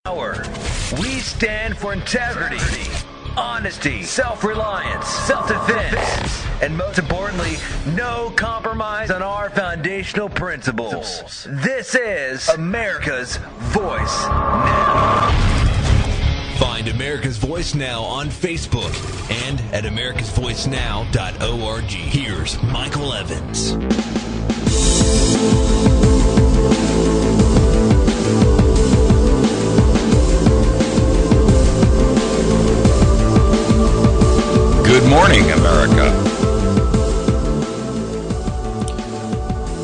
We stand for integrity, honesty, self-reliance, self-defense, and most importantly, no compromise on our foundational principles. This is America's Voice Now. Find America's Voice Now on Facebook and at americasvoicenow.org. Here's Michael Evans. Good morning, America.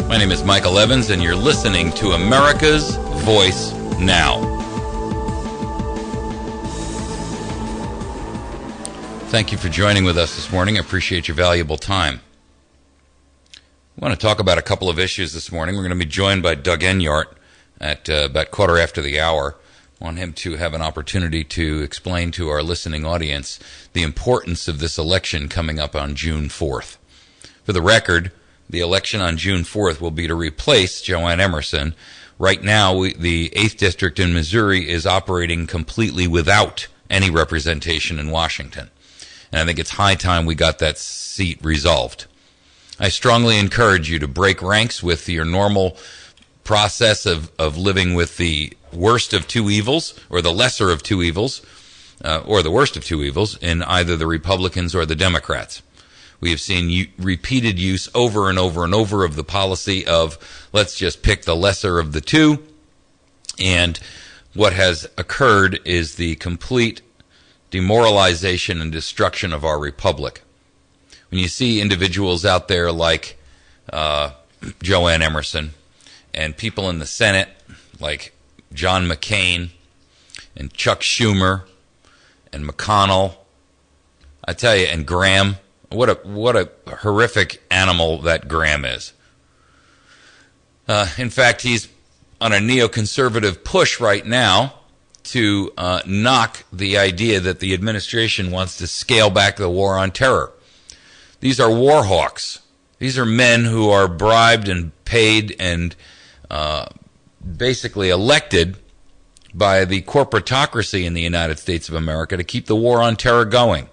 My name is Michael Evans, and you're listening to America's Voice Now. Thank you for joining with us this morning. I appreciate your valuable time. I want to talk about a couple of issues this morning. We're going to be joined by Doug Enyart at about quarter after the hour. I want him to have an opportunity to explain to our listening audience the importance of this election coming up on June 4th. For the record, the election on June 4th will be to replace Joanne Emerson. Right now, the 8th District in Missouri is operating completely without any representation in Washington. And I think it's high time we got that seat resolved. I strongly encourage you to break ranks with your normal process of living with the worst of two evils, or the lesser of two evils, or the worst of two evils, in either the Republicans or the Democrats. We have seen repeated use over and over and over of the policy of let's just pick the lesser of the two, and what has occurred is the complete demoralization and destruction of our republic. When you see individuals out there like Joanne Emerson and people in the Senate like John McCain and Chuck Schumer and McConnell, I tell you, and Graham, what a horrific animal that Graham is. In fact, he's on a neoconservative push right now to knock the idea that the administration wants to scale back the war on terror. These are war hawks. These are men who are bribed and paid and basically elected by the corporatocracy in the United States of America to keep the war on terror going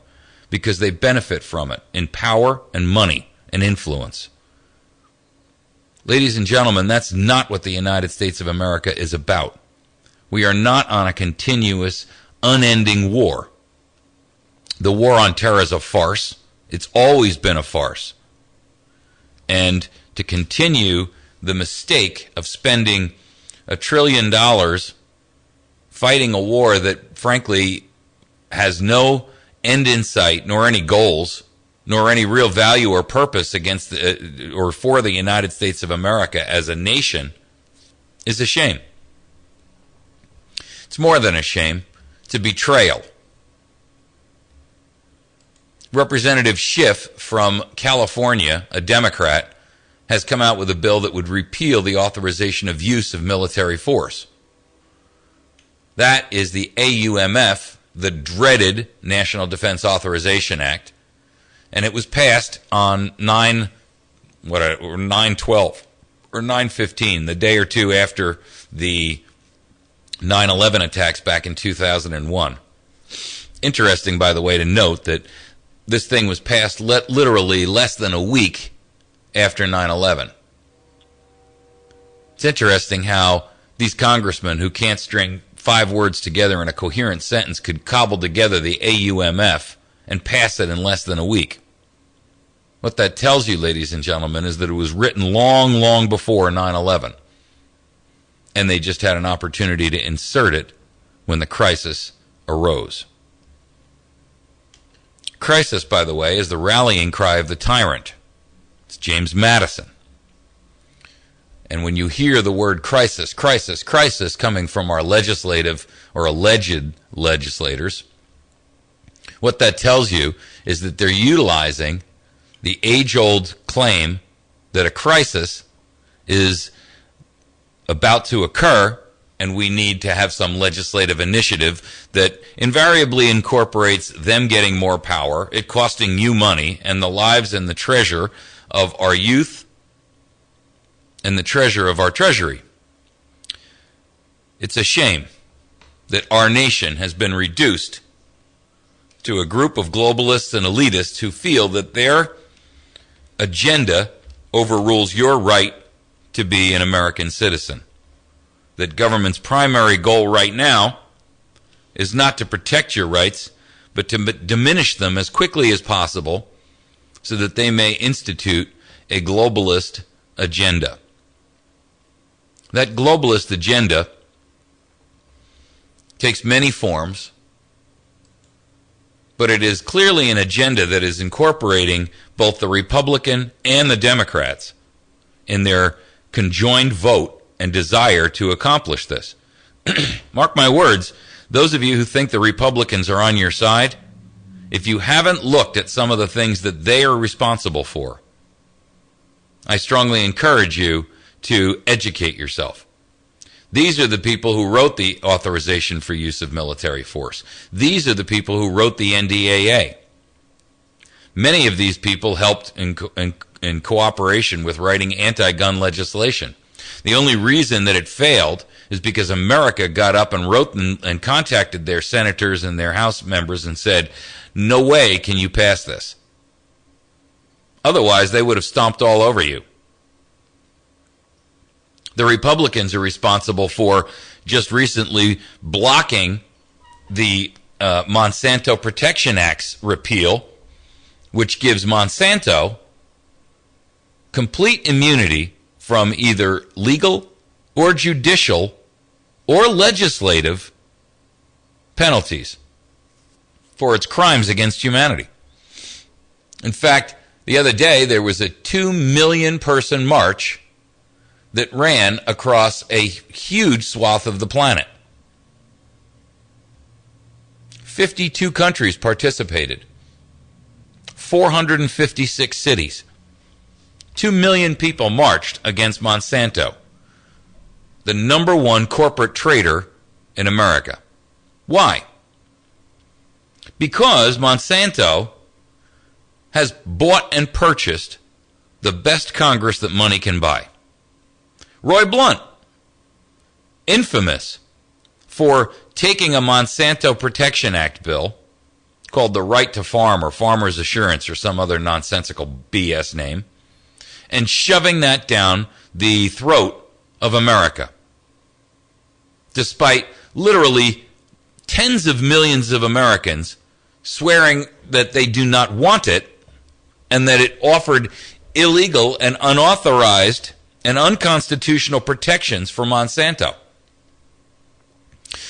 because they benefit from it in power and money and influence. Ladies and gentlemen, that's not what the United States of America is about. We are not on a continuous, unending war. The war on terror is a farce. It's always been a farce. And to continue the mistake of spending $1 trillion fighting a war that, frankly, has no end in sight, nor any goals, nor any real value or purpose against or for the United States of America as a nation, is a shame. It's more than a shame. It's a betrayal. Representative Schiff from California, a Democrat, has come out with a bill that would repeal the authorization of use of military force. That is the AUMF, the dreaded National Defense Authorization Act, and it was passed on 9/12 or 9/15, the day or two after the 9/11 attacks back in 2001. Interesting, by the way, to note that this thing was passed literally less than a week after 9/11. It's interesting how these congressmen who can't string 5 words together in a coherent sentence could cobble together the AUMF and pass it in less than a week. What that tells you, ladies and gentlemen, is that it was written long, long before 9/11. And they just had an opportunity to insert it when the crisis arose. Crisis, by the way, is the rallying cry of the tyrant. It's James Madison. And when you hear the word crisis, crisis, crisis coming from our legislative or alleged legislators, what that tells you is that they're utilizing the age-old claim that a crisis is about to occur and we need to have some legislative initiative that invariably incorporates them getting more power, it costing you money, and the lives and the treasure of our youth and the treasure of our treasury. It's a shame. that our nation has been reduced to a group of globalists and elitists who feel that their agenda overrules your right to be an American citizen. That government's primary goal right now is not to protect your rights, but to diminish them as quickly as possible so that they may institute a globalist agenda. That globalist agenda takes many forms, but it is clearly an agenda that is incorporating both the Republican and the Democrats in their conjoined vote and desire to accomplish this. Mark my words, those of you who think the Republicans are on your side, if you haven't looked at some of the things that they are responsible for, I strongly encourage you to educate yourself. These are the people who wrote the authorization for use of military force. These are the people who wrote the NDAA. Many of these people helped in cooperation with writing anti-gun legislation. The only reason that it failed is because America got up and wrote and contacted their senators and their House members and said, no way can you pass this. Otherwise, they would have stomped all over you. The Republicans are responsible for just recently blocking the Monsanto Protection Act's repeal, which gives Monsanto complete immunity from either legal or judicial or legislative penalties for its crimes against humanity. In fact, the other day there was a 2 million person march that ran across a huge swath of the planet. 52 countries participated. 456 cities. 2 million people marched against Monsanto, the number one corporate trader in America. Why? Because Monsanto has bought and purchased the best Congress that money can buy. Roy Blunt, infamous for taking a Monsanto Protection Act bill called the Right to Farm or Farmer's Assurance or some other nonsensical BS name, and shoving that down the throat of America. Despite literally tens of millions of Americans swearing that they do not want it and that it offered illegal and unauthorized and unconstitutional protections for Monsanto.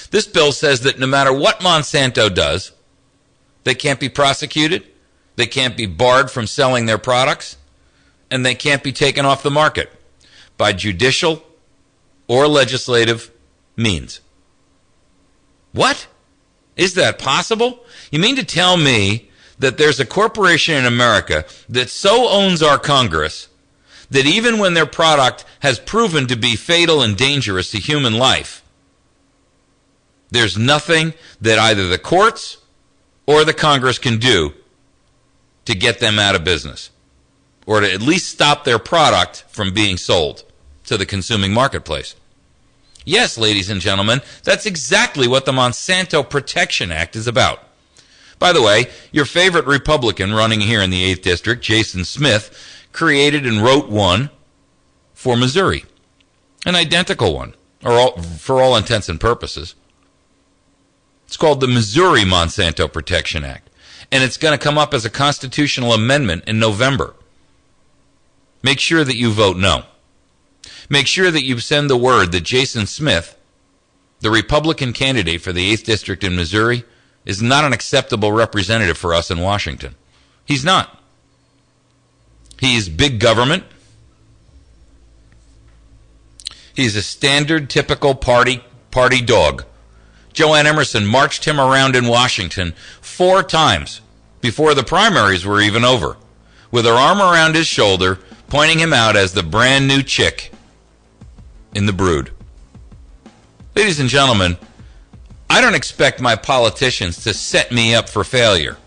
This bill says that no matter what Monsanto does, they can't be prosecuted, they can't be barred from selling their products, and they can't be taken off the market by judicial or legislative means. What? Is that possible? You mean to tell me that there's a corporation in America that so owns our Congress that even when their product has proven to be fatal and dangerous to human life, there's nothing that either the courts or the Congress can do to get them out of business, or to at least stop their product from being sold to the consuming marketplace? Yes, ladies and gentlemen, that's exactly what the Monsanto Protection Act is about. By the way, your favorite Republican running here in the 8th District, Jason Smith, created and wrote one for Missouri, an identical one, for all intents and purposes. It's called the Missouri Monsanto Protection Act, and it's going to come up as a constitutional amendment in November. Make sure that you vote no. Make sure that you send the word that Jason Smith, the Republican candidate for the 8th District in Missouri, is not an acceptable representative for us in Washington. He's not. He's big government. He's a standard, typical party dog. Joanne Emerson marched him around in Washington 4 times before the primaries were even over, with her arm around his shoulder, pointing him out as the brand new chick in the brood. Ladies and gentlemen, I don't expect my politicians to set me up for failure,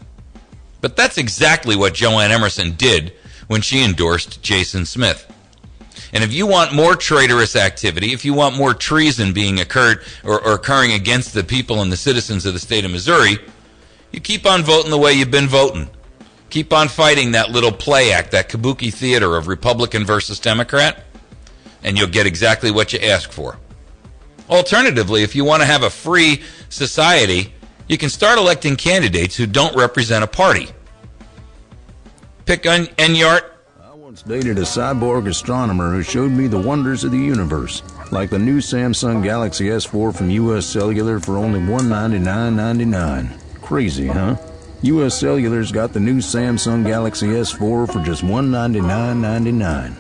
but that's exactly what Joanne Emerson did when she endorsed Jason Smith. And if you want more traitorous activity, if you want more treason being occurring against the people and the citizens of the state of Missouri, you keep on voting the way you've been voting. Keep on fighting that little play act, that kabuki theater of Republican versus Democrat, and you'll get exactly what you ask for. Alternatively, if you want to have a free society, you can start electing candidates who don't represent a party. Pick Enyart. I once dated a cyborg astronomer who showed me the wonders of the universe, like the new Samsung Galaxy S4 from U.S. Cellular for only $199.99. Crazy, huh? U.S. Cellular's got the new Samsung Galaxy S4 for just $199.99.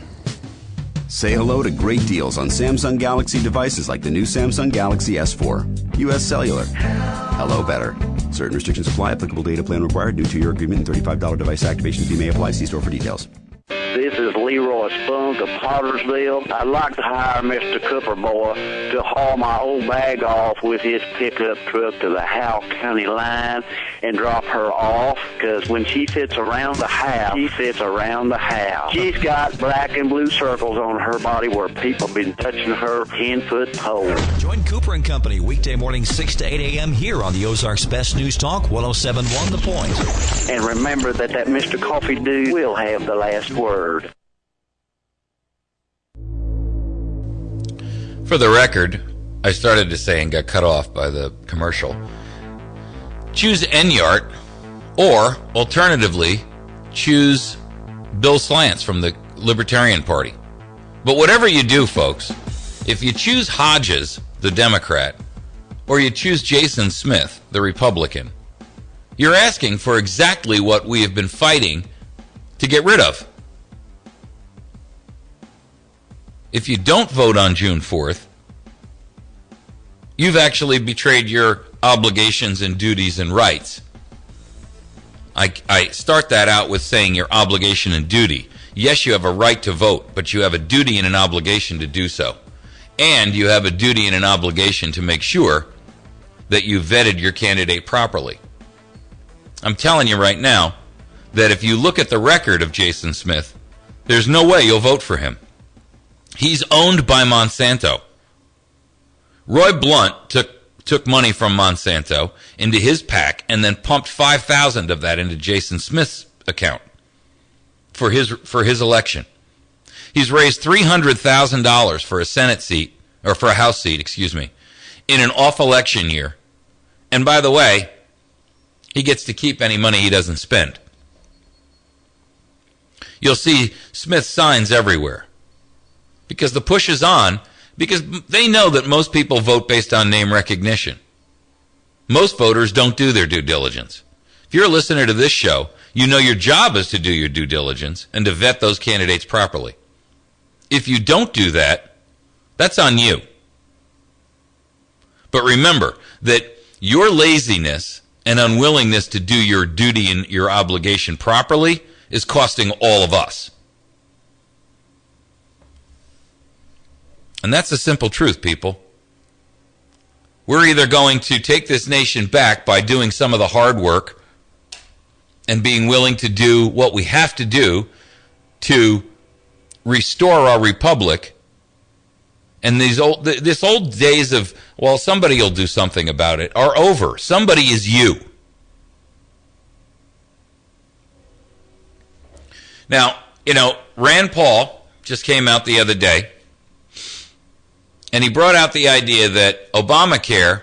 Say hello to great deals on Samsung Galaxy devices like the new Samsung Galaxy S4. U.S. Cellular. Hello better. Certain restrictions apply. Applicable data plan required. New 2-year agreement and $35 device activation fee may apply. See store for details. This is Leroy Spunk of Pottersville. I'd like to hire Mr. Cooper Boy to haul my old bag off with his pickup truck to the Howell County line and drop her off, because when she fits around the house, she fits around the house. She's got black and blue circles on her body where people have been touching her 10-foot pole. Join Cooper and Company weekday mornings 6 to 8 a.m. here on the Ozarks Best News Talk, 107.1 The Point. And remember that Mr. Coffee dude will have the last word. For the record, I started to say and got cut off by the commercial. Choose Enyart, or alternatively, choose Bill Slants from the Libertarian Party. But whatever you do, folks, if you choose Hodges, the Democrat, or you choose Jason Smith, the Republican, you're asking for exactly what we have been fighting to get rid of. If you don't vote on June 4th, you've actually betrayed your obligations and duties and rights. I start that out with saying your obligation and duty. Yes, you have a right to vote, but you have a duty and an obligation to do so. And you have a duty and an obligation to make sure that you vetted your candidate properly. I'm telling you right now that if you look at the record of Jason Smith, there's no way you'll vote for him. He's owned by Monsanto. Roy Blunt took money from Monsanto into his PAC and then pumped $5,000 of that into Jason Smith's account for his election. He's raised $300,000 for a Senate seat, or for a House seat, in an off-election year. And by the way, he gets to keep any money he doesn't spend. You'll see Smith signs everywhere. Because the push is on, because they know that most people vote based on name recognition. Most voters don't do their due diligence. If you're a listener to this show, you know your job is to do your due diligence and to vet those candidates properly. If you don't do that, that's on you. But remember that your laziness and unwillingness to do your duty and your obligation properly is costing all of us. And that's the simple truth, people. We're either going to take this nation back by doing some of the hard work and being willing to do what we have to do to restore our republic, and this old days of, well, somebody will do something about it, are over. Somebody is you. Now, Rand Paul just came out the other day, and he brought out the idea that Obamacare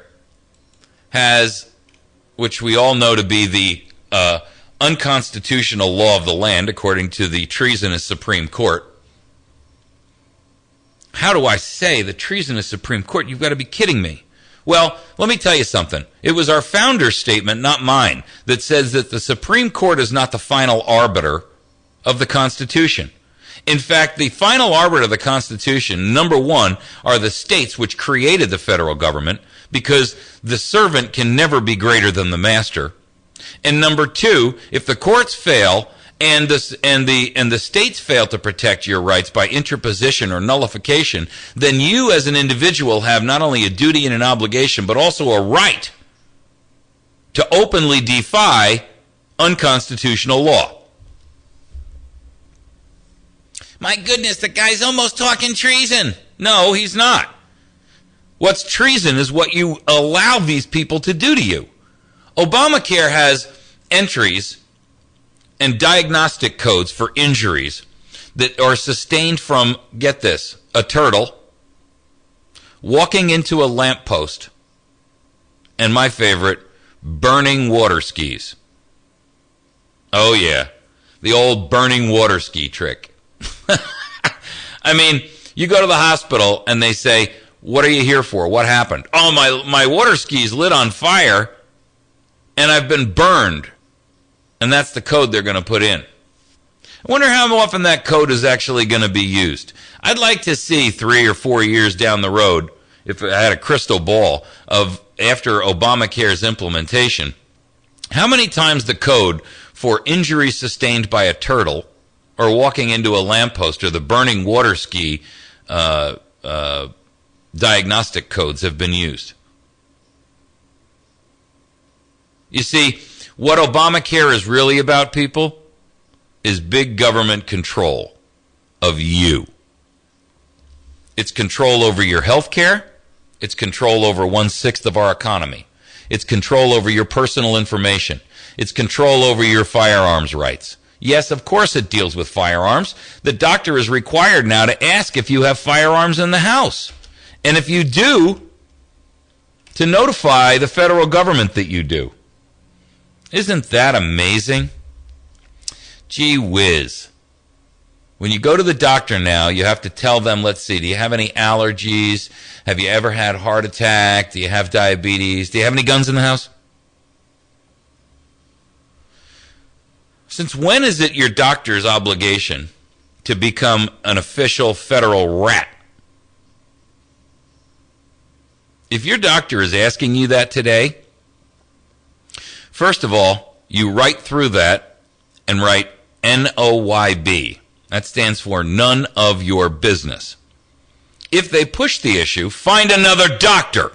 has, which we all know to be the unconstitutional law of the land, according to the treasonous Supreme Court. How do I say the treasonous Supreme Court? You've got to be kidding me. Well, let me tell you something. It was our founder's statement, not mine, that says that the Supreme Court is not the final arbiter of the Constitution. In fact, the final arbiter of the Constitution, number one, are the states which created the federal government, because the servant can never be greater than the master. And number two, if the courts fail and the states fail to protect your rights by interposition or nullification, then you as an individual have not only a duty and an obligation, but also a right to openly defy unconstitutional law. My goodness, the guy's almost talking treason. No, he's not. What's treason is what you allow these people to do to you. Obamacare has entries and diagnostic codes for injuries that are sustained from, get this, a turtle walking into a lamppost, and my favorite, burning water skis. Oh yeah, the old burning water ski trick. I mean, you go to the hospital and they say, what are you here for? What happened? Oh, my water skis lit on fire and I've been burned. And that's the code they're going to put in. I wonder how often that code is actually going to be used. I'd like to see 3 or 4 years down the road, if I had a crystal ball, of after Obamacare's implementation, how many times the code for injury sustained by a turtle or walking into a lamppost or the burning water ski diagnostic codes have been used. You see, what Obamacare is really about, people, is big government control of you. It's control over your health care. It's control over 1/6 of our economy. It's control over your personal information. It's control over your firearms rights. Yes, of course it deals with firearms. The doctor is required now to ask if you have firearms in the house. And if you do, to notify the federal government that you do. Isn't that amazing? Gee whiz. When you go to the doctor now, you have to tell them, let's see, do you have any allergies? Have you ever had a heart attack? Do you have diabetes? Do you have any guns in the house? Since when is it your doctor's obligation to become an official federal rat? If your doctor is asking you that today, first of all, you write through that and write NOYB. That stands for none of your business. If they push the issue, find another doctor.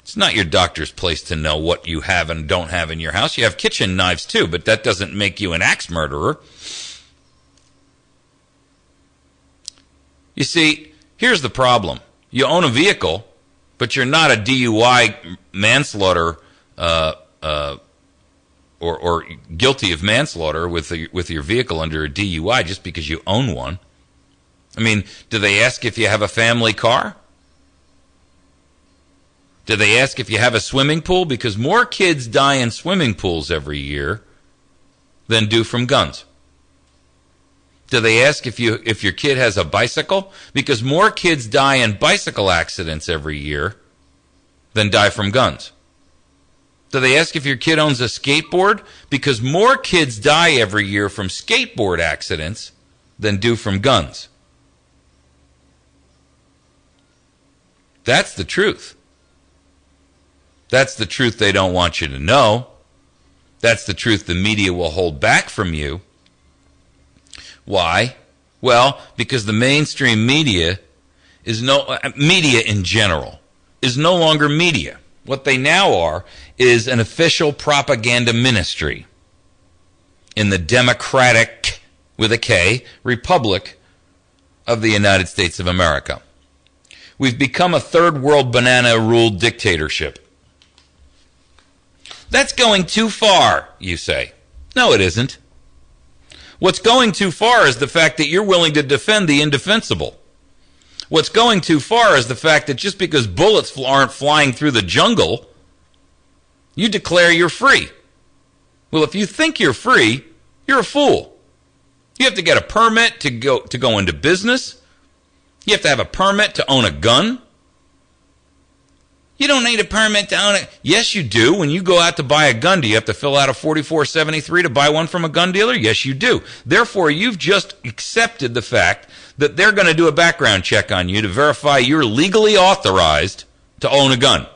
It's not your doctor's place to know what you have and don't have in your house. You have kitchen knives too, but that doesn't make you an axe murderer. You see, here's the problem. You own a vehicle, but you're not a DUI manslaughter or guilty of manslaughter with your vehicle under a DUI just because you own one. I mean, do they ask if you have a family car? Do they ask if you have a swimming pool? Because more kids die in swimming pools every year than do from guns. Do they ask if your kid has a bicycle? Because more kids die in bicycle accidents every year than die from guns. Do they ask if your kid owns a skateboard? Because more kids die every year from skateboard accidents than do from guns. That's the truth. That's the truth they don't want you to know. That's the truth the media will hold back from you. Why? Well, because the mainstream media media in general is no longer media. What they now are is an official propaganda ministry in the Democratic, with a K, Republic of the United States of America. We've become a third world banana-ruled dictatorship. That's going too far, you say. No, it isn't. What's going too far is the fact that you're willing to defend the indefensible. What's going too far is the fact that just because bullets aren't flying through the jungle, you declare you're free. Well, if you think you're free, you're a fool. You have to get a permit to go into business. You have to have a permit to own a gun. You don't need a permit to own it. Yes, you do. When you go out to buy a gun, do you have to fill out a 4473 to buy one from a gun dealer? Yes, you do. Therefore, you've just accepted the fact that they're going to do a background check on you to verify you're legally authorized to own a gun.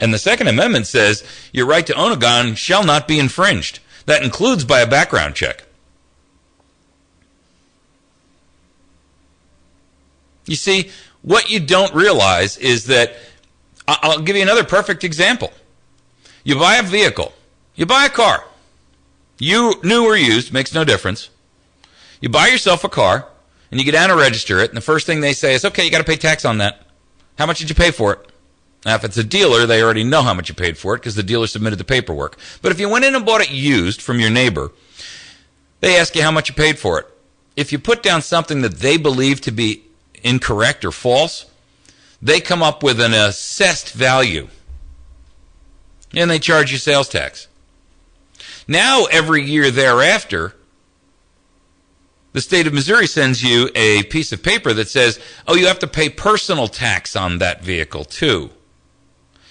And the Second Amendment says your right to own a gun shall not be infringed. That includes by a background check. You see, what you don't realize is that I'll give you another perfect example. You buy a vehicle. You buy a car. new or used, makes no difference. You buy yourself a car, and you get down to register it, and the first thing they say is, okay, you got to pay tax on that. How much did you pay for it? Now, if it's a dealer, they already know how much you paid for it because the dealer submitted the paperwork. But if you went in and bought it used from your neighbor, they ask you how much you paid for it. If you put down something that they believe to be incorrect or false, they come up with an assessed value, and they charge you sales tax. Now, every year thereafter, the state of Missouri sends you a piece of paper that says, oh, you have to pay personal tax on that vehicle, too.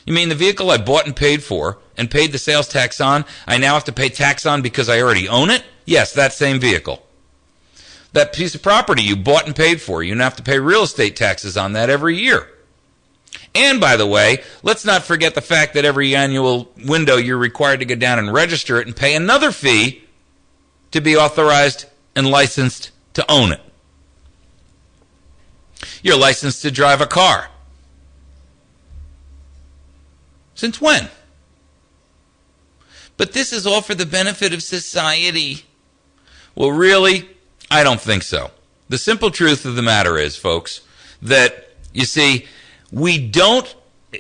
You mean the vehicle I bought and paid for and paid the sales tax on, I now have to pay tax on because I already own it? Yes, that same vehicle. That piece of property you bought and paid for, you now have to pay real estate taxes on that every year. And, by the way, let's not forget the fact that every annual window you're required to go down and register it and pay another fee to be authorized and licensed to own it. You're licensed to drive a car. Since when? But this is all for the benefit of society. Well, really, I don't think so. The simple truth of the matter is, folks, that, you see, we don't,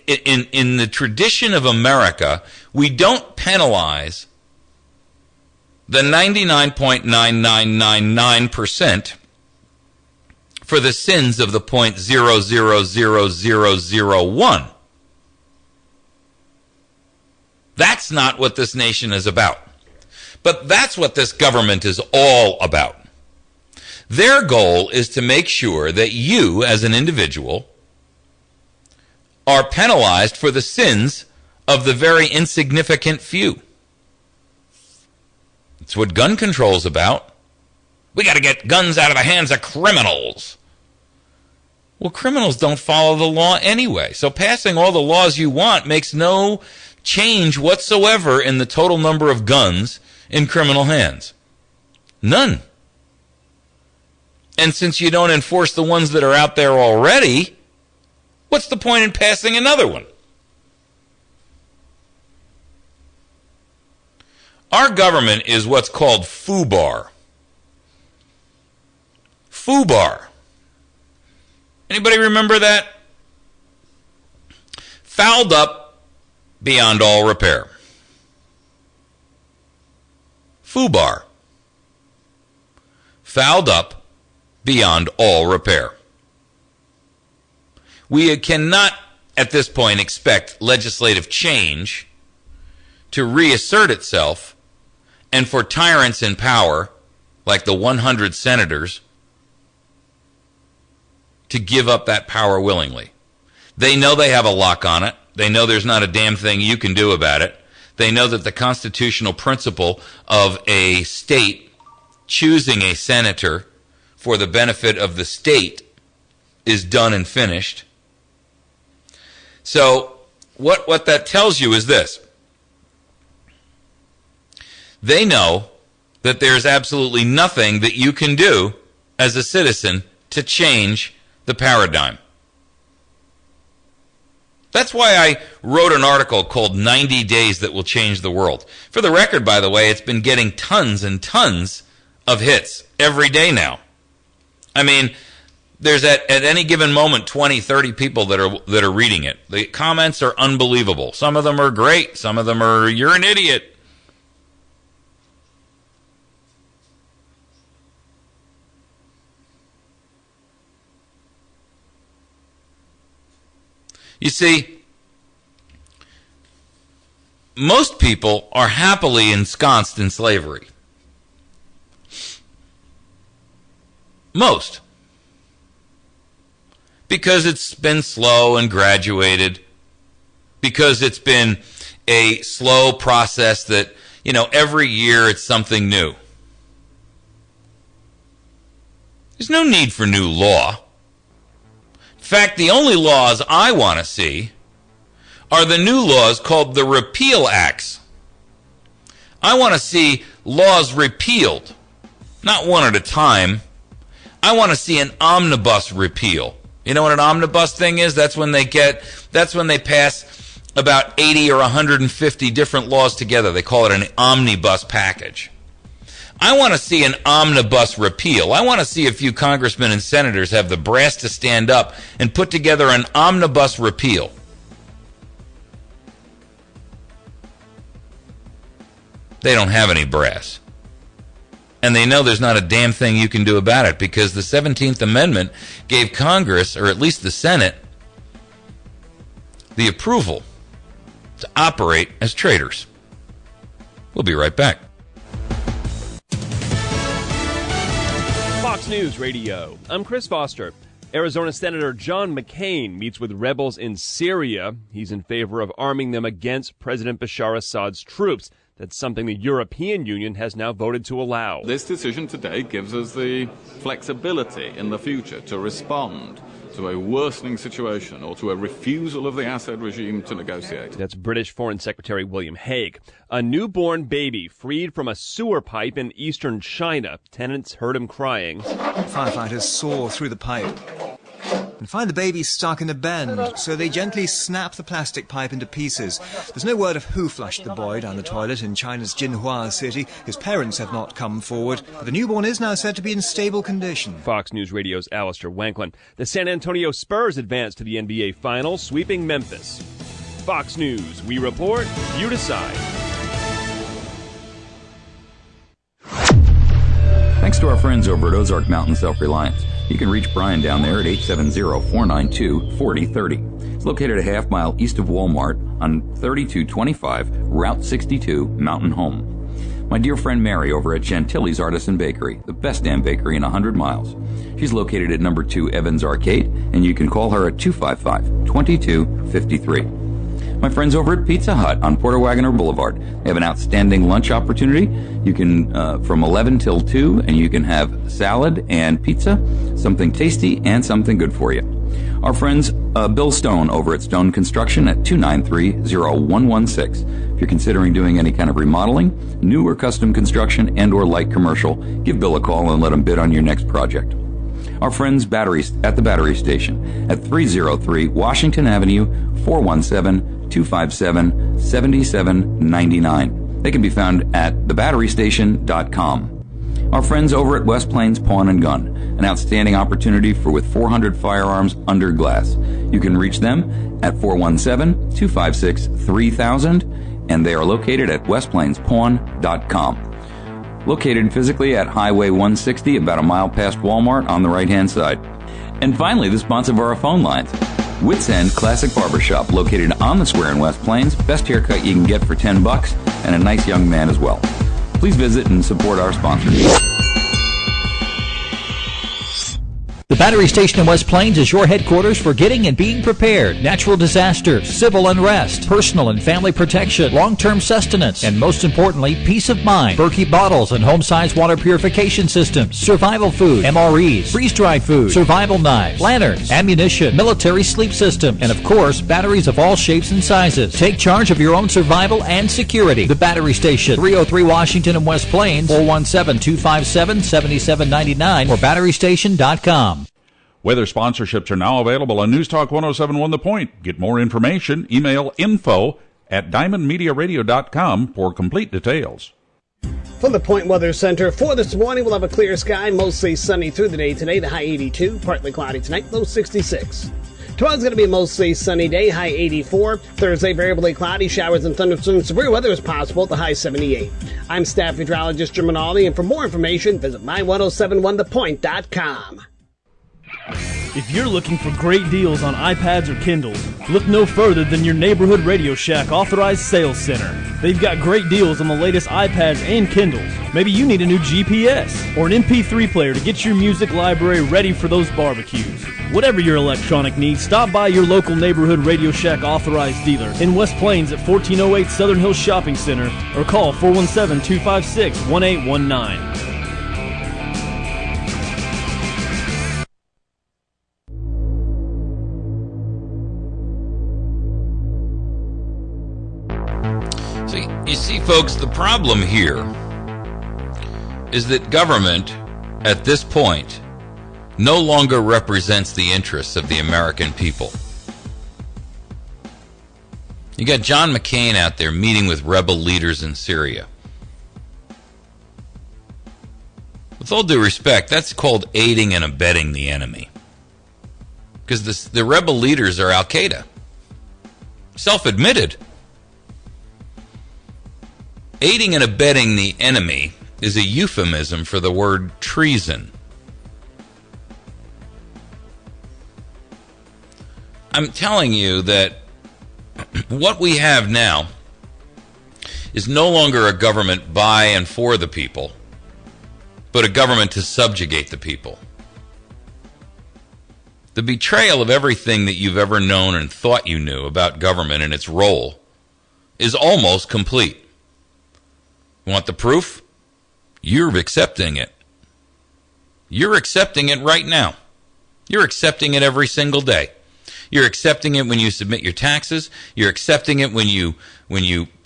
in the tradition of America, we don't penalize the 99.9999% for the sins of the 0.000001. That's not what this nation is about. But that's what this government is all about. Their goal is to make sure that you, as an individual, are penalized for the sins of the very insignificant few. It's what gun control is about. We got to get guns out of the hands of criminals. Well, criminals don't follow the law anyway. So passing all the laws you want makes no change whatsoever in the total number of guns in criminal hands. None. And since you don't enforce the ones that are out there already, what's the point in passing another one? Our government is what's called FUBAR. FUBAR. Anybody remember that? Fouled up beyond all repair. FUBAR. Fouled up beyond all repair. We cannot, at this point, expect legislative change to reassert itself and for tyrants in power, like the 100 senators, to give up that power willingly. They know they have a lock on it. They know there's not a damn thing you can do about it. They know that the constitutional principle of a state choosing a senator for the benefit of the state is done and finished. So what that tells you is this. They know that there's absolutely nothing that you can do as a citizen to change the paradigm. That's why I wrote an article called 90 Days That Will Change the World. For the record, by the way, it's been getting tons and tons of hits every day now. I mean, there's at any given moment 20, 30 people that are reading it. The comments are unbelievable. Some of them are great. Some of them are, you're an idiot. You see, most people are happily ensconced in slavery. Most. Because it's been slow and graduated. Because it's been a slow process that, every year it's something new. There's no need for new law. In fact, the only laws I want to see are the new laws called the Repeal Acts. I want to see laws repealed, not one at a time. I want to see an omnibus repeal. You know what an omnibus thing is? That's when they pass about 80 or 150 different laws together. They call it an omnibus package. I want to see an omnibus repeal. I want to see a few congressmen and senators have the brass to stand up and put together an omnibus repeal. They don't have any brass. And they know there's not a damn thing you can do about it because the 17th Amendment gave Congress, or at least the Senate, the approval to operate as traitors. We'll be right back. Fox News Radio. I'm Chris Foster. Arizona Senator John McCain meets with rebels in Syria. He's in favor of arming them against President Bashar Assad's troops. That's something the European Union has now voted to allow. This decision today gives us the flexibility in the future to respond to a worsening situation or to a refusal of the Assad regime to negotiate. That's British Foreign Secretary William Hague. A newborn baby freed from a sewer pipe in eastern China. Tenants heard him crying. Firefighters saw through the pipe and find the baby stuck in a bend, so they gently snap the plastic pipe into pieces. There's no word of who flushed the boy down the toilet in China's Jinhua city. His parents have not come forward, but the newborn is now said to be in stable condition. Fox News Radio's Alistair Wanklin. The San Antonio Spurs advance to the NBA Finals, sweeping Memphis. Fox News, we report, you decide. Thanks to our friends over at Ozark Mountain Self-Reliance. You can reach Brian down there at 870-492-4030. It's located a half mile east of Walmart on 3225 Route 62, Mountain Home. My dear friend Mary over at Chantilly's Artisan Bakery, the best damn bakery in 100 miles. She's located at number 2 Evans Arcade, and you can call her at 255-2253. My friends over at Pizza Hut on Porter Wagoner Boulevard. They have an outstanding lunch opportunity. You can, from 11 till 2, and you can have salad and pizza, something tasty and something good for you. Our friends Bill Stone over at Stone Construction at 293-0116. If you're considering doing any kind of remodeling, new or custom construction and or light commercial, give Bill a call and let him bid on your next project. Our friends batteries at the Battery Station at 303 Washington Avenue, 417-257-7799. They can be found at thebatterystation.com. Our friends over at West Plains Pawn and Gun, an outstanding opportunity for with 400 firearms under glass. You can reach them at 417-256-3000, and they are located at westplainspawn.com. Located physically at Highway 160, about a mile past Walmart on the right-hand side. And finally, the sponsor of our phone lines, Wits End Classic Barbershop, located on the square in West Plains. Best haircut you can get for $10, and a nice young man as well. Please visit and support our sponsors. The Battery Station in West Plains is your headquarters for getting and being prepared. Natural disasters, civil unrest, personal and family protection, long-term sustenance, and most importantly, peace of mind. Berkey bottles and home-sized water purification systems, survival food, MREs, freeze-dried food, survival knives, lanterns, ammunition, military sleep system, and of course, batteries of all shapes and sizes. Take charge of your own survival and security. The Battery Station, 303 Washington in West Plains, 417-257-7799 or batterystation.com. Weather sponsorships are now available on News Talk 107.1 The Point. Get more information, email info@diamondmediaradio.com for complete details. From the Point Weather Center for this morning, we'll have a clear sky, mostly sunny through the day today. The high 82, partly cloudy tonight, low 66. Tomorrow's going to be a mostly sunny day, high 84. Thursday, variably cloudy, showers and thunderstorms. Severe weather is possible, the high 78. I'm staff meteorologist Jim Rinaldi, and for more information, visit my1071thepoint.com. If you're looking for great deals on iPads or Kindles, look no further than your neighborhood Radio Shack authorized sales center. They've got great deals on the latest iPads and Kindles. Maybe you need a new GPS or an MP3 player to get your music library ready for those barbecues. Whatever your electronic needs, stop by your local neighborhood Radio Shack authorized dealer in West Plains at 1408 Southern Hills Shopping Center or call 417-256-1819. You see, folks, the problem here is that government, at this point, no longer represents the interests of the American people. You got John McCain out there meeting with rebel leaders in Syria. with all due respect, that's called aiding and abetting the enemy. Because the rebel leaders are Al-Qaeda. Self-admitted. Aiding and abetting the enemy is a euphemism for the word treason. I'm telling you that what we have now is no longer a government by and for the people, but a government to subjugate the people. The betrayal of everything that you've ever known and thought you knew about government and its role is almost complete. Want the proof? You're accepting it. You're accepting it right now. You're accepting it every single day. You're accepting it when you submit your taxes. You're accepting it when you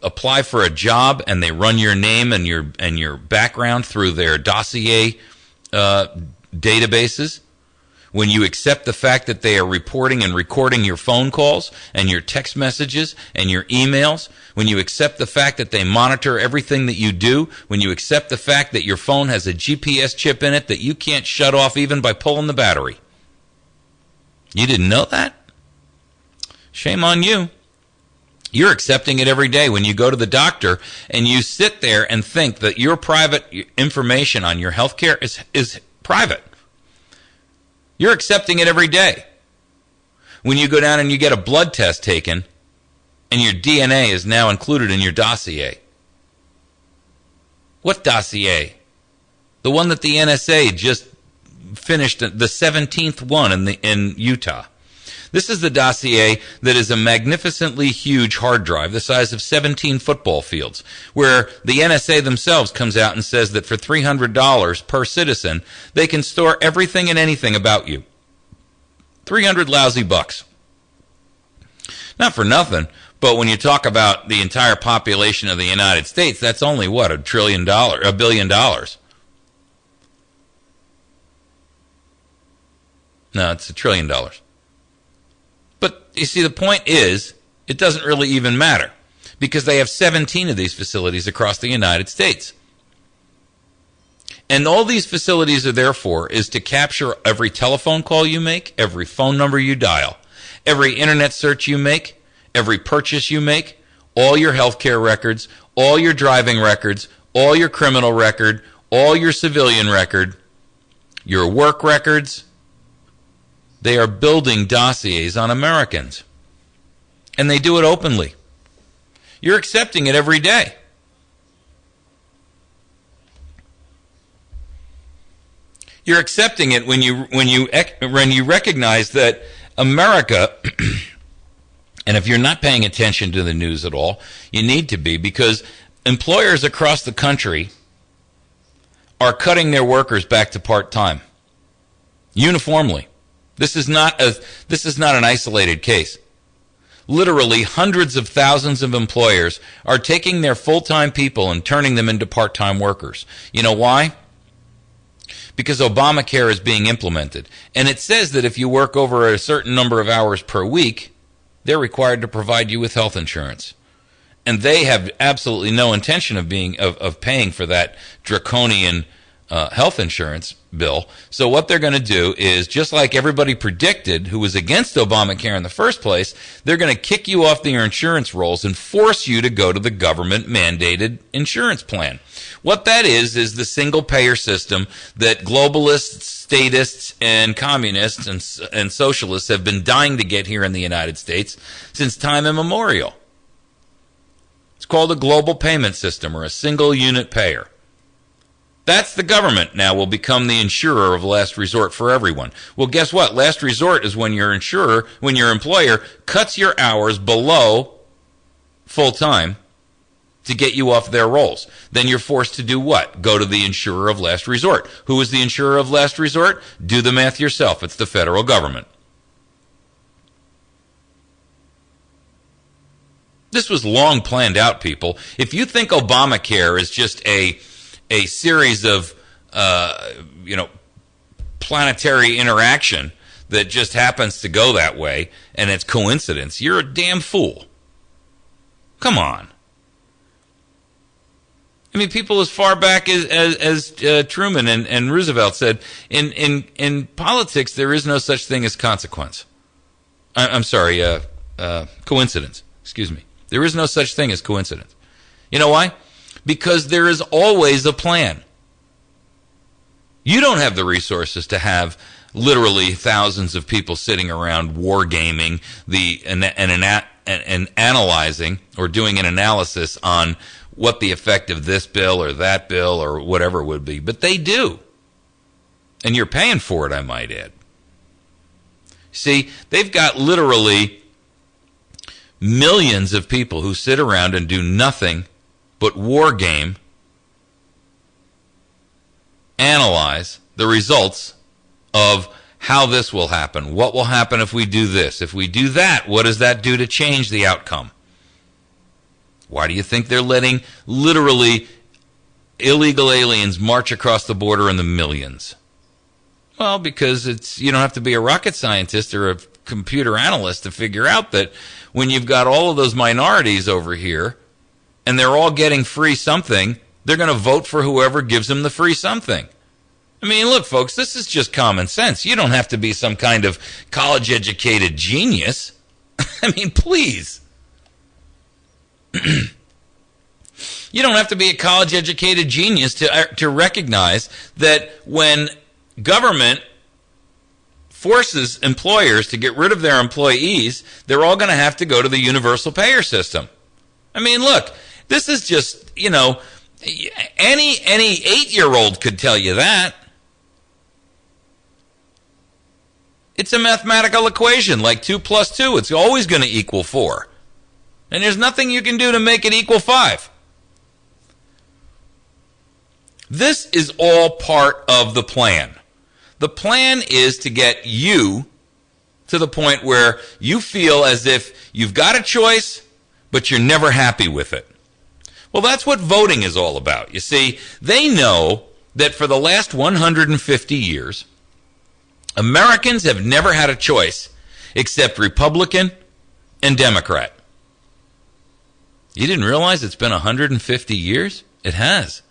apply for a job and they run your name and your background through their dossier databases. When you accept the fact that they are reporting and recording your phone calls and your text messages and your emails. When you accept the fact that they monitor everything that you do. When you accept the fact that your phone has a GPS chip in it that you can't shut off even by pulling the battery. You didn't know that? Shame on you. You're accepting it every day when you go to the doctor and you sit there and think that your private information on your health care is private. You're accepting it every day. When you go down and you get a blood test taken and your DNA is now included in your dossier. What dossier? The one that the NSA just finished, the 17th one in Utah. This is the dossier that is a magnificently huge hard drive the size of 17 football fields, where the NSA themselves comes out and says that for $300 per citizen, they can store everything and anything about you. 300 lousy bucks. Not for nothing, but when you talk about the entire population of the United States, that's only, what, $1 billion. No, it's $1 trillion. But you see, the point is, it doesn't really even matter because they have 17 of these facilities across the United States. And all these facilities are there for is to capture every telephone call you make, every phone number you dial, every internet search you make, every purchase you make, all your healthcare records, all your driving records, all your criminal record, all your civilian record, your work records. They are building dossiers on Americans. And they do it openly. You're accepting it every day. You're accepting it when you recognize that America, and if you're not paying attention to the news at all, you need to be, because employers across the country are cutting their workers back to part-time uniformly. This is not an isolated case. Literally hundreds of thousands of employers are taking their full-time people and turning them into part-time workers. You know why? Because Obamacare is being implemented. And it says that if you work over a certain number of hours per week, they're required to provide you with health insurance. And they have absolutely no intention of paying for that draconian health insurance bill. So what they're going to do is, just like everybody predicted who was against Obamacare in the first place, they're going to kick you off your insurance rolls and force you to go to the government-mandated insurance plan. What that is the single-payer system that globalists, statists, and communists and socialists have been dying to get here in the United States since time immemorial. It's called a global payment system, or a single-unit payer. That's the government now will become the insurer of last resort for everyone. Well, guess what? Last resort is when your employer cuts your hours below full-time to get you off their rolls. Then you're forced to do what? Go to the insurer of last resort. Who is the insurer of last resort? Do the math yourself. It's the federal government. This was long planned out, people. If you think Obamacare is just a series of, planetary interaction that just happens to go that way, and it's coincidence, you're a damn fool. Come on. I mean, people as far back as Truman and Roosevelt said, in politics, there is no such thing as consequence. Coincidence. Excuse me. There is no such thing as coincidence. You know why? Because there is always a plan. You don't have the resources to have literally thousands of people sitting around wargaming and analyzing or doing an analysis on what the effect of this bill or that bill or whatever would be. But they do. And you're paying for it, I might add. See, they've got literally millions of people who sit around and do nothing but war game, analyze the results of how this will happen. What will happen if we do this? If we do that, what does that do to change the outcome? Why do you think they're letting literally illegal aliens march across the border in the millions? Well, because you don't have to be a rocket scientist or a computer analyst to figure out that when you've got all of those minorities over here and they're all getting free something, they're going to vote for whoever gives them the free something. I mean, look, folks, this is just common sense. You don't have to be some kind of college-educated genius. I mean, please. You don't have to be a college-educated genius to recognize that when government forces employers to get rid of their employees, they're all going to have to go to the universal payer system. I mean, look, this is just, any 8-year-old could tell you that. It's a mathematical equation, like 2 plus 2. It's always going to equal 4. And there's nothing you can do to make it equal 5. This is all part of the plan. The plan is to get you to the point where you feel as if you've got a choice, but you're never happy with it. Well, that's what voting is all about. You see, they know that for the last 150 years, Americans have never had a choice except Republican and Democrat. You didn't realize it's been 150 years? It has.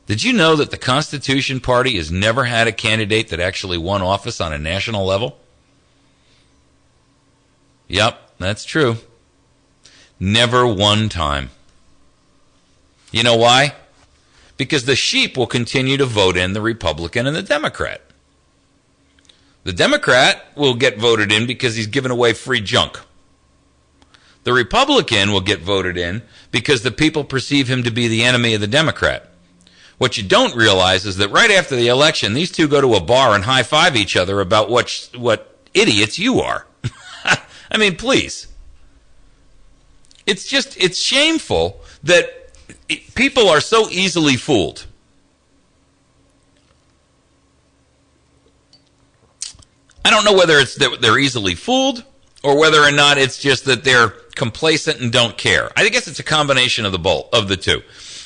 Did you know that the Constitution Party has never had a candidate that actually won office on a national level? Yep, that's true. Never one time. You know why? Because the sheep will continue to vote in the Republican and the Democrat. The Democrat will get voted in because he's giving away free junk. The Republican will get voted in because the people perceive him to be the enemy of the Democrat. What you don't realize is that right after the election, these two go to a bar and high-five each other about what idiots you are. I mean, please. It's shameful that people are so easily fooled. I don't know whether it's that they're easily fooled or whether or not it's just that they're complacent and don't care. I guess it's a combination of the two.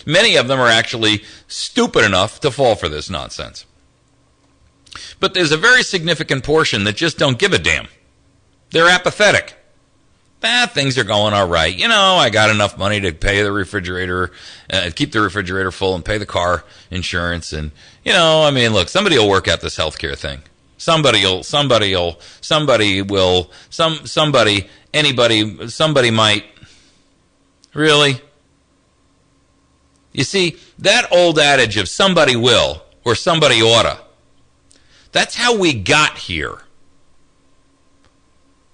Many of them are actually stupid enough to fall for this nonsense. But there's a very significant portion that just don't give a damn. They're apathetic. Things are going all right. I got enough money to pay the refrigerator, keep the refrigerator full and pay the car insurance. And, look, somebody will work out this healthcare thing. Somebody might. Really? You see, that old adage of somebody will or somebody oughta, that's how we got here.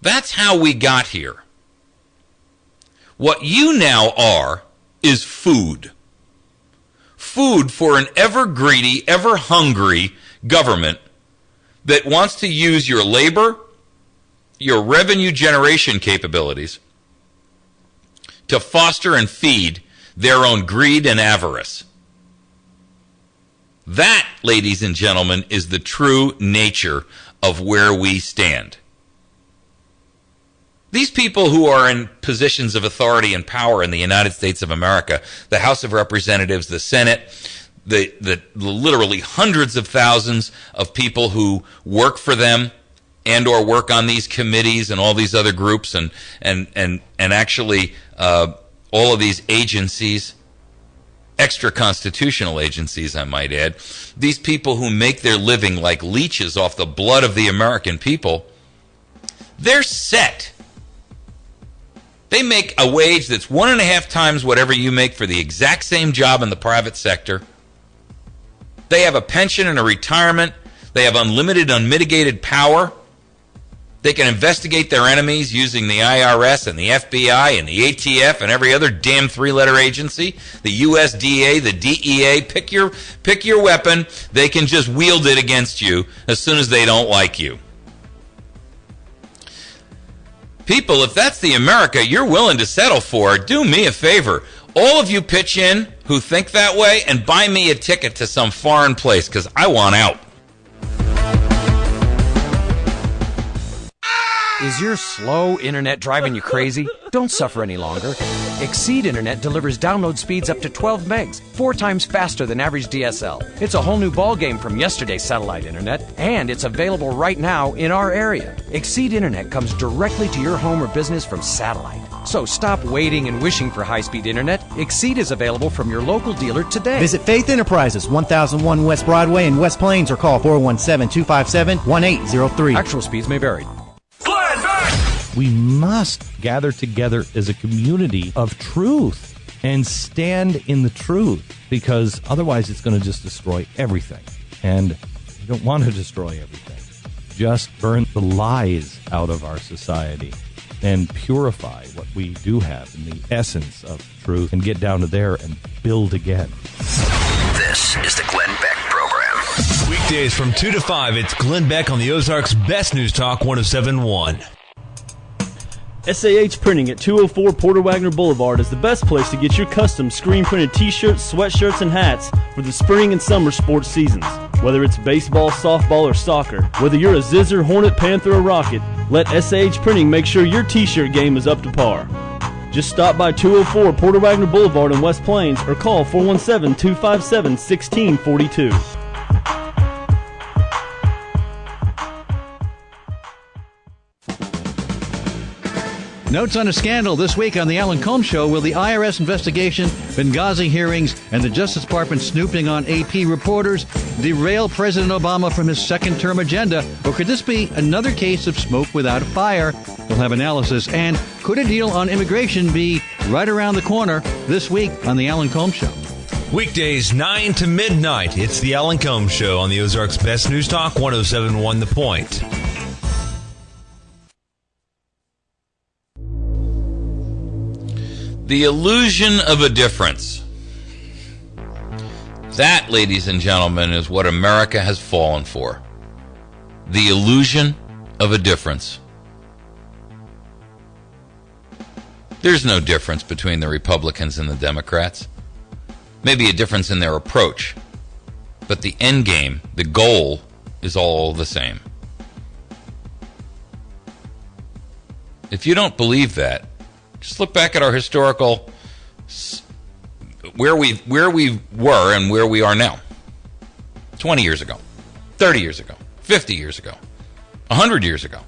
That's how we got here. What you now are is food. Food for an ever-greedy, ever-hungry government that wants to use your labor, your revenue generation capabilities to foster and feed their own greed and avarice. That, ladies and gentlemen, is the true nature of where we stand. These people who are in positions of authority and power in the United States of America, the House of Representatives, the Senate, the literally hundreds of thousands of people who work for them and or work on these committees and all these other groups and actually all of these agencies, extra constitutional agencies, I might add, these people who make their living like leeches off the blood of the American people, they're set. They make a wage that's 1.5 times whatever you make for the exact same job in the private sector. They have a pension and a retirement. They have unlimited, unmitigated power. They can investigate their enemies using the IRS and the FBI and the ATF and every other damn 3-letter agency, the USDA, the DEA. Pick your weapon. They can just wield it against you as soon as they don't like you. People, if that's the America you're willing to settle for, do me a favor. All of you pitch in who think that way and buy me a ticket to some foreign place, because I want out. Is your slow internet driving you crazy? Don't suffer any longer. Exceed Internet delivers download speeds up to 12 megs, 4 times faster than average DSL. It's a whole new ballgame from yesterday's satellite internet, and it's available right now in our area. Exceed Internet comes directly to your home or business from satellite. So stop waiting and wishing for high-speed internet. Exceed is available from your local dealer today. Visit Faith Enterprises, 1001 West Broadway in West Plains, or call 417-257-1803. Actual speeds may vary. We must gather together as a community of truth and stand in the truth, because otherwise it's going to just destroy everything. And you don't want to destroy everything. Just burn the lies out of our society and purify what we do have in the essence of truth and get down to there and build again. This is the Glenn Beck Program. Weekdays from 2 to 5, it's Glenn Beck on the Ozarks' best news talk, 107.1. SAH Printing at 204 Porter Wagner Boulevard is the best place to get your custom screen-printed t-shirts, sweatshirts, and hats for the spring and summer sports seasons. Whether it's baseball, softball, or soccer, whether you're a Zizzer, Hornet, Panther, or Rocket, let SAH Printing make sure your t-shirt game is up to par. Just stop by 204 Porter Wagner Boulevard in West Plains or call 417-257-1642. Notes on a scandal this week on The Alan Colmes Show. Will the IRS investigation, Benghazi hearings, and the Justice Department snooping on AP reporters derail President Obama from his second-term agenda? Or could this be another case of smoke without a fire? We'll have analysis. And could a deal on immigration be right around the corner this week on The Alan Colmes Show? Weekdays 9 to midnight, it's The Alan Colmes Show on the Ozarks' best news talk, 107.1 The Point. The illusion of a difference. That, ladies and gentlemen, is what America has fallen for. The illusion of a difference. There's no difference between the Republicans and the Democrats. Maybe a difference in their approach. But the end game, the goal, is all the same. If you don't believe that, just look back at our historical, where we were and where we are now. 20 years ago, 30 years ago, 50 years ago, 100 years ago.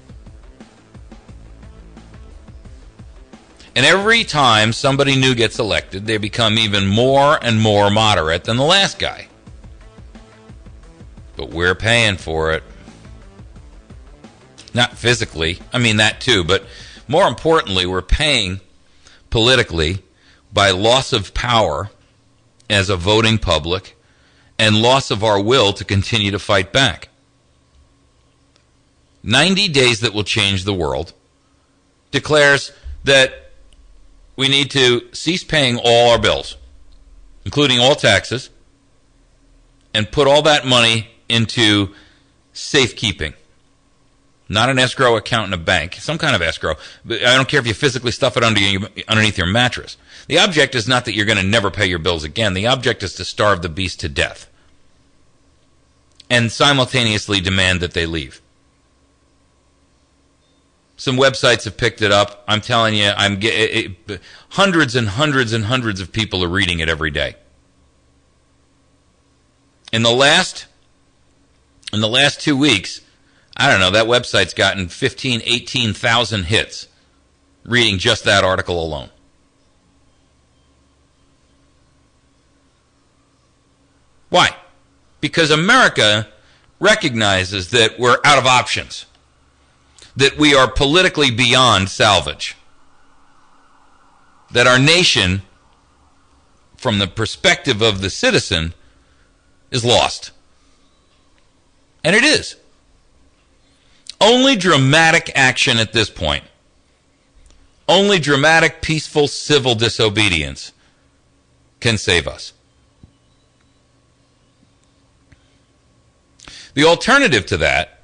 And every time somebody new gets elected, they become even more and more moderate than the last guy. But we're paying for it. Not physically, I mean that too, but more importantly, we're paying politically by loss of power as a voting public and loss of our will to continue to fight back. 90 Days That Will Change the World declares that we need to cease paying all our bills, including all taxes, and put all that money into safekeeping. Not an escrow account in a bank, some kind of escrow. I don't care if you physically stuff it underneath your mattress. The object is not that you're going to never pay your bills again. The object is to starve the beast to death and simultaneously demand that they leave. Some websites have picked it up. I'm telling you, hundreds and hundreds and hundreds of people are reading it every day. In the last 2 weeks, I don't know, that website's gotten 18,000 hits reading just that article alone. Why? Because America recognizes that we're out of options, that we are politically beyond salvage, that our nation, from the perspective of the citizen, is lost. And it is. Only dramatic action at this point, only dramatic, peaceful, civil disobedience can save us. The alternative to that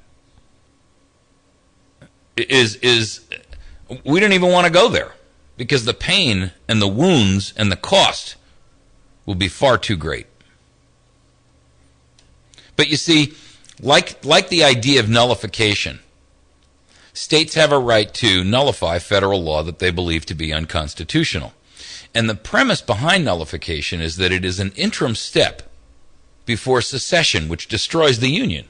is we don't even want to go there, because the pain and the wounds and the cost will be far too great. But you see, like the idea of nullification, states have a right to nullify federal law that they believe to be unconstitutional. And the premise behind nullification is that it is an interim step before secession, which destroys the Union.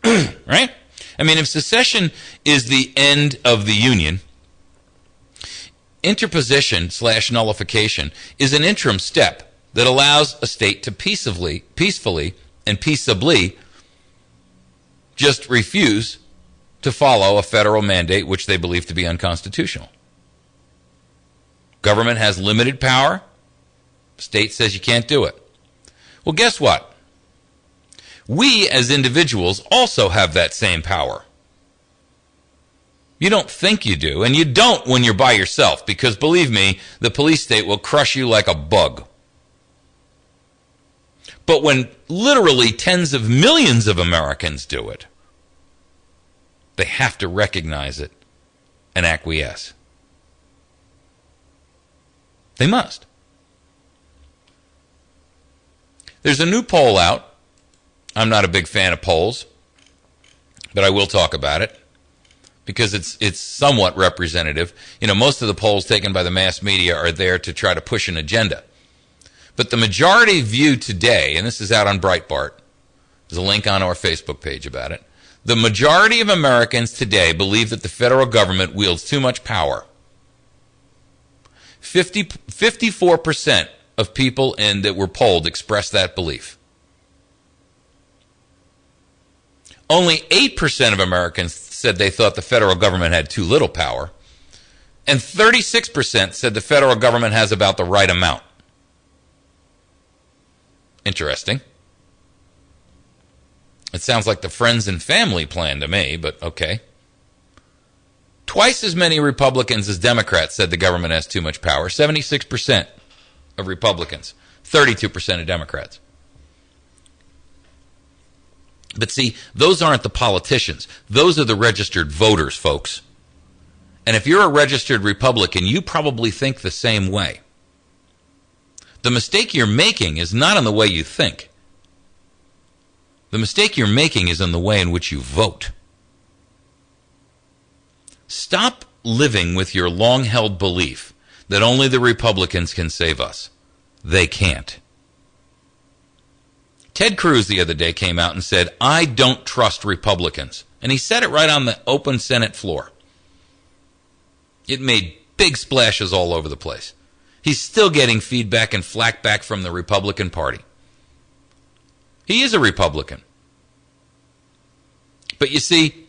Right? I mean, if secession is the end of the Union, interposition / nullification is an interim step that allows a state to peacefully and peaceably just refuse to follow a federal mandate which they believe to be unconstitutional. Government has limited power. State says you can't do it. Well, guess what? We as individuals also have that same power. You don't think you do, and you don't when you're by yourself, because believe me, the police state will crush you like a bug. But when literally tens of millions of Americans do it, they have to recognize it and acquiesce. They must. There's a new poll out. I'm not a big fan of polls, but I will talk about it because it's somewhat representative. You know, most of the polls taken by the mass media are there to try to push an agenda. But the majority view today, and this is out on Breitbart, there's a link on our Facebook page about it, the majority of Americans today believe that the federal government wields too much power. 54% of people that were polled expressed that belief. Only 8% of Americans said they thought the federal government had too little power, and 36% said the federal government has about the right amount. Interesting. It sounds like the friends and family plan to me, but okay. Twice as many Republicans as Democrats said the government has too much power. 76% of Republicans, 32% of Democrats. But see, those aren't the politicians. Those are the registered voters, folks. And if you're a registered Republican, you probably think the same way. The mistake you're making is not in the way you think. The mistake you're making is in the way in which you vote. Stop living with your long-held belief that only the Republicans can save us. They can't. Ted Cruz the other day came out and said, I don't trust Republicans. And he said it right on the open Senate floor. It made big splashes all over the place. He's still getting feedback and flack back from the Republican Party. He is a Republican. But you see,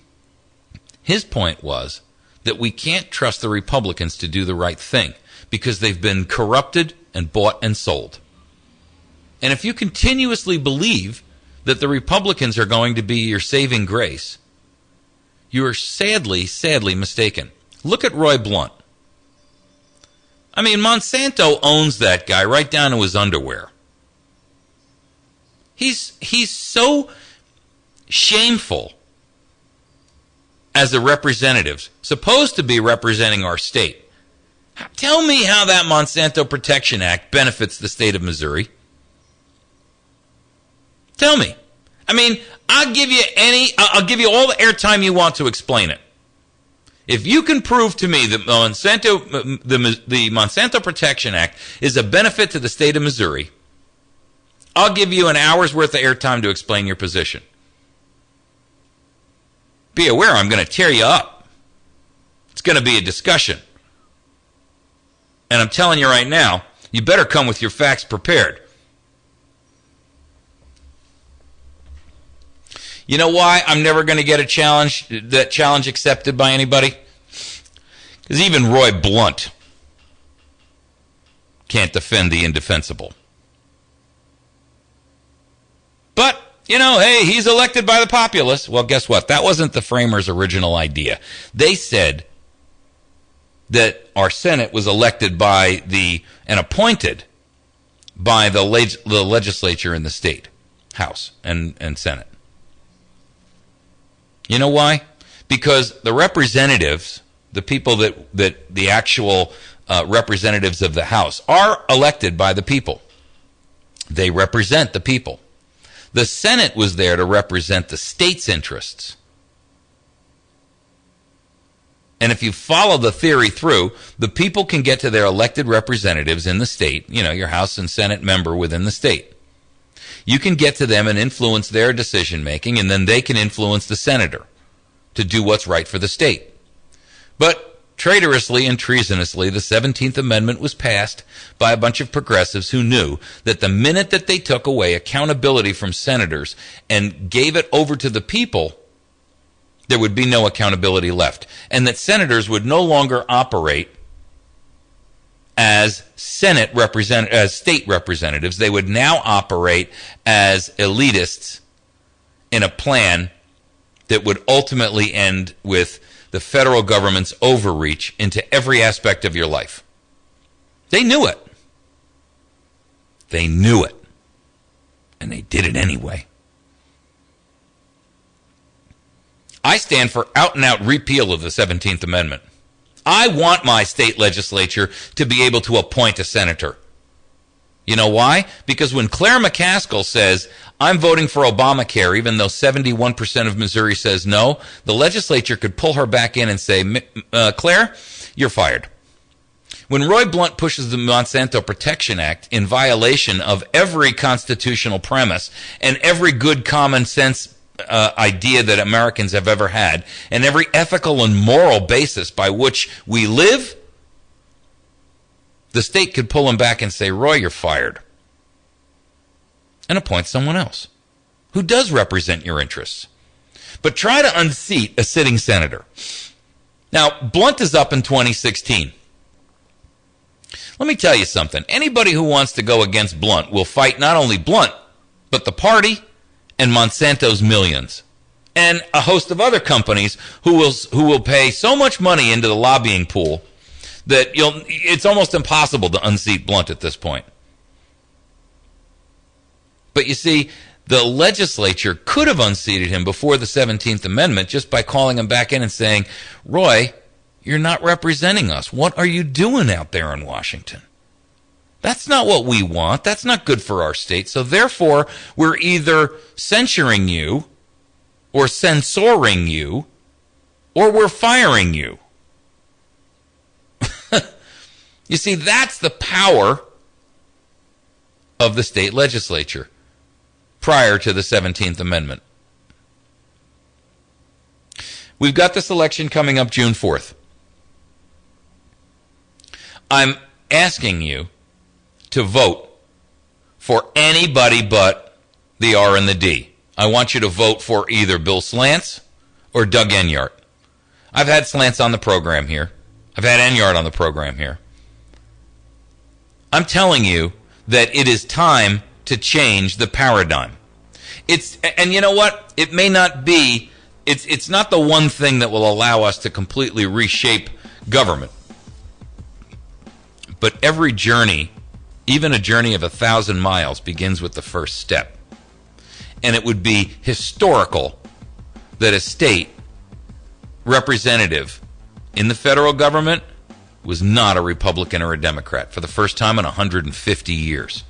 his point was that we can't trust the Republicans to do the right thing because they've been corrupted and bought and sold. And if you continuously believe that the Republicans are going to be your saving grace, you are sadly, sadly mistaken. Look at Roy Blunt. I mean, Monsanto owns that guy right down to his underwear. He's so shameful as a representative, supposed to be representing our state. Tell me how that Monsanto Protection Act benefits the state of Missouri. Tell me. I mean, I'll give you all the airtime you want to explain it. If you can prove to me that the Monsanto Protection Act is a benefit to the state of Missouri, I'll give you an hour's worth of airtime to explain your position. Be aware, I'm going to tear you up. It's going to be a discussion. And I'm telling you right now, you better come with your facts prepared. You know why I'm never going to get that challenge accepted by anybody? Because even Roy Blunt can't defend the indefensible. But, hey, he's elected by the populace. Well, guess what? That wasn't the framers' original idea. They said that our Senate was elected by and appointed by the legislature in the state, House and Senate. You know why? Because the representatives, the people that the actual representatives of the House are elected by the people. They represent the people. The Senate was there to represent the state's interests. And if you follow the theory through, the people can get to their elected representatives in the state, your House and Senate member within the state. You can get to them and influence their decision-making, and then they can influence the senator to do what's right for the state. But traitorously and treasonously, the 17th Amendment was passed by a bunch of progressives who knew that the minute that they took away accountability from senators and gave it over to the people, there would be no accountability left, and that senators would no longer operate as state representatives. They would now operate as elitists in a plan that would ultimately end with the federal government's overreach into every aspect of your life. They knew it. They knew it. And they did it anyway. I stand for out-and-out repeal of the 17th Amendment. I want my state legislature to be able to appoint a senator. You know why? Because when Claire McCaskill says, I'm voting for Obamacare, even though 71% of Missouri says no, the legislature could pull her back in and say, Claire, you're fired. When Roy Blunt pushes the Monsanto Protection Act in violation of every constitutional premise and every good common sense idea that Americans have ever had, and every ethical and moral basis by which we live, the state could pull him back and say, Roy, you're fired. And appoint someone else who does represent your interests. But try to unseat a sitting senator. Now, Blunt is up in 2016. Let me tell you something. Anybody who wants to go against Blunt will fight not only Blunt, but the party and Monsanto's millions, and a host of other companies who will pay so much money into the lobbying pool that it's almost impossible to unseat Blunt at this point. But you see, the legislature could have unseated him before the 17th Amendment just by calling him back in and saying, Roy, you're not representing us. What are you doing out there in Washington? That's not what we want. That's not good for our state. So therefore, we're either censuring you or censoring you or we're firing you. You see, that's the power of the state legislature prior to the 17th Amendment. We've got this election coming up June 4th. I'm asking you to vote for anybody but the R and the D. I want you to vote for either Bill Slants or Doug Enyart. I've had Slants on the program here. I've had Enyart on the program here. I'm telling you that it is time to change the paradigm. And you know what? It may not be, it's not the one thing that will allow us to completely reshape government. But every journey, even a journey of 1,000 miles, begins with the first step. And it would be historical that a state representative in the federal government was not a Republican or a Democrat for the first time in 150 years.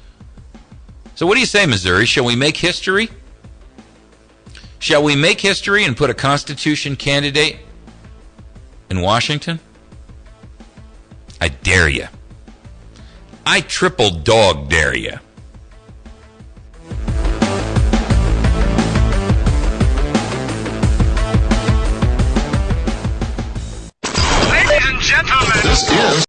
So what do you say, Missouri? Shall we make history? Shall we make history and put a Constitution candidate in Washington? I dare you. I triple dog dare you. Ladies and gentlemen, this is